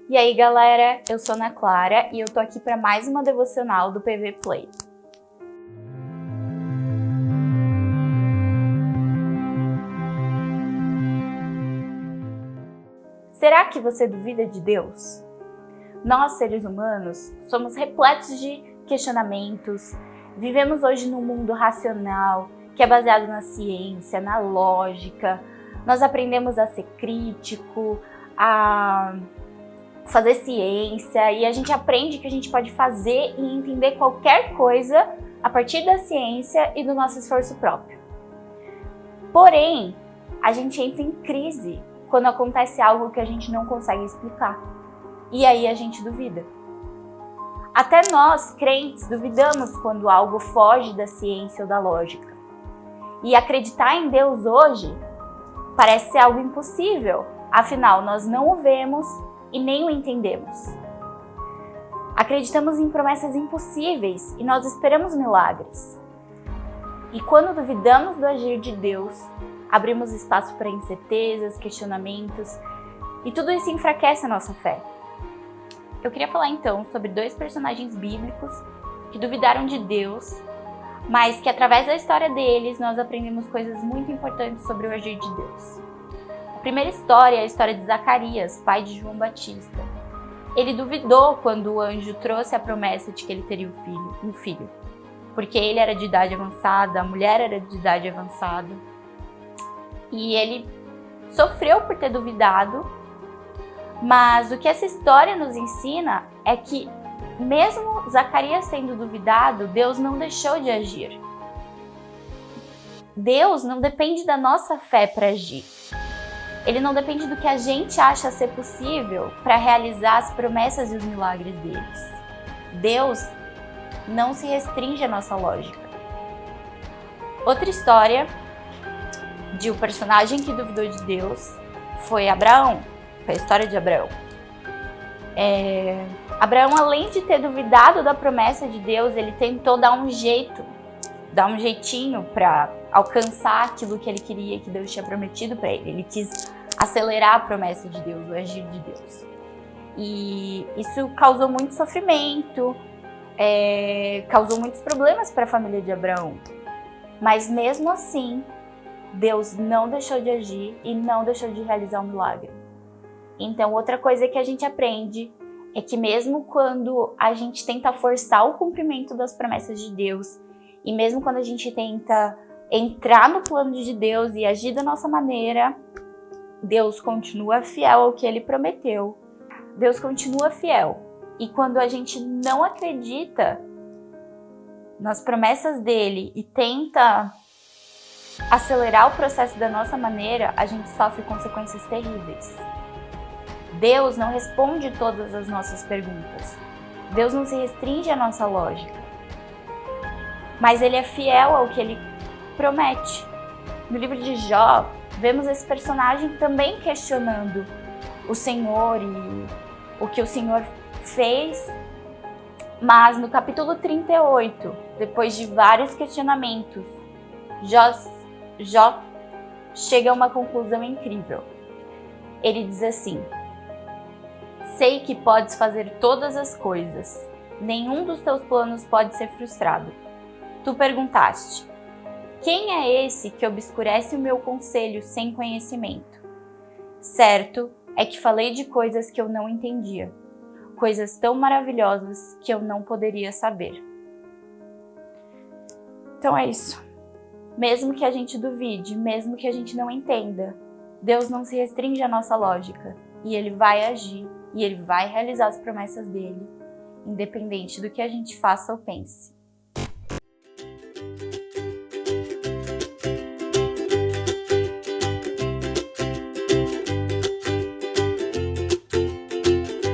E aí galera, eu sou Ana Clara e eu tô aqui para mais uma devocional do PV Play. Será que você duvida de Deus? Nós, seres humanos, somos repletos de questionamentos, vivemos hoje num mundo racional, que é baseado na ciência, na lógica. Nós aprendemos a ser crítico, a fazer ciência, e a gente aprende que a gente pode fazer e entender qualquer coisa a partir da ciência e do nosso esforço próprio. Porém, a gente entra em crise quando acontece algo que a gente não consegue explicar. E aí a gente duvida. Até nós, crentes, duvidamos quando algo foge da ciência ou da lógica. E acreditar em Deus hoje parece ser algo impossível, afinal nós não o vemos e nem o entendemos. Acreditamos em promessas impossíveis e nós esperamos milagres. E quando duvidamos do agir de Deus, abrimos espaço para incertezas, questionamentos, e tudo isso enfraquece a nossa fé. Eu queria falar então sobre dois personagens bíblicos que duvidaram de Deus, mas que através da história deles nós aprendemos coisas muito importantes sobre o agir de Deus. A primeira história é a história de Zacarias, pai de João Batista. Ele duvidou quando o anjo trouxe a promessa de que ele teria um filho, porque ele era de idade avançada, a mulher era de idade avançada, e ele sofreu por ter duvidado. Mas o que essa história nos ensina é que, mesmo Zacarias tendo duvidado, Deus não deixou de agir. Deus não depende da nossa fé para agir. Ele não depende do que a gente acha ser possível para realizar as promessas e os milagres deles. Deus não se restringe à nossa lógica. Outra história de um personagem que duvidou de Deus foi Abraão. Foi a história de Abraão. Abraão, além de ter duvidado da promessa de Deus, ele tentou dar um jeitinho para alcançar aquilo que ele queria, que Deus tinha prometido para ele. Ele quis acelerar a promessa de Deus, o agir de Deus. E isso causou muito sofrimento, causou muitos problemas para a família de Abraão. Mas mesmo assim, Deus não deixou de agir e não deixou de realizar um milagre. Então, outra coisa que a gente aprende é que mesmo quando a gente tenta forçar o cumprimento das promessas de Deus, e mesmo quando a gente tenta entrar no plano de Deus e agir da nossa maneira, Deus continua fiel ao que Ele prometeu. Deus continua fiel. E quando a gente não acredita nas promessas dEle e tenta acelerar o processo da nossa maneira, a gente sofre consequências terríveis. Deus não responde todas as nossas perguntas. Deus não se restringe à nossa lógica. Mas Ele é fiel ao que Ele promete. No livro de Jó, vemos esse personagem também questionando o Senhor e o que o Senhor fez. Mas no capítulo 38, depois de vários questionamentos, Jó chega a uma conclusão incrível. Ele diz assim: sei que podes fazer todas as coisas. Nenhum dos teus planos pode ser frustrado. Tu perguntaste: quem é esse que obscurece o meu conselho sem conhecimento? Certo é que falei de coisas que eu não entendia, coisas tão maravilhosas que eu não poderia saber. Então é isso. Mesmo que a gente duvide, mesmo que a gente não entenda, Deus não se restringe à nossa lógica e Ele vai agir. E Ele vai realizar as promessas dele, independente do que a gente faça ou pense.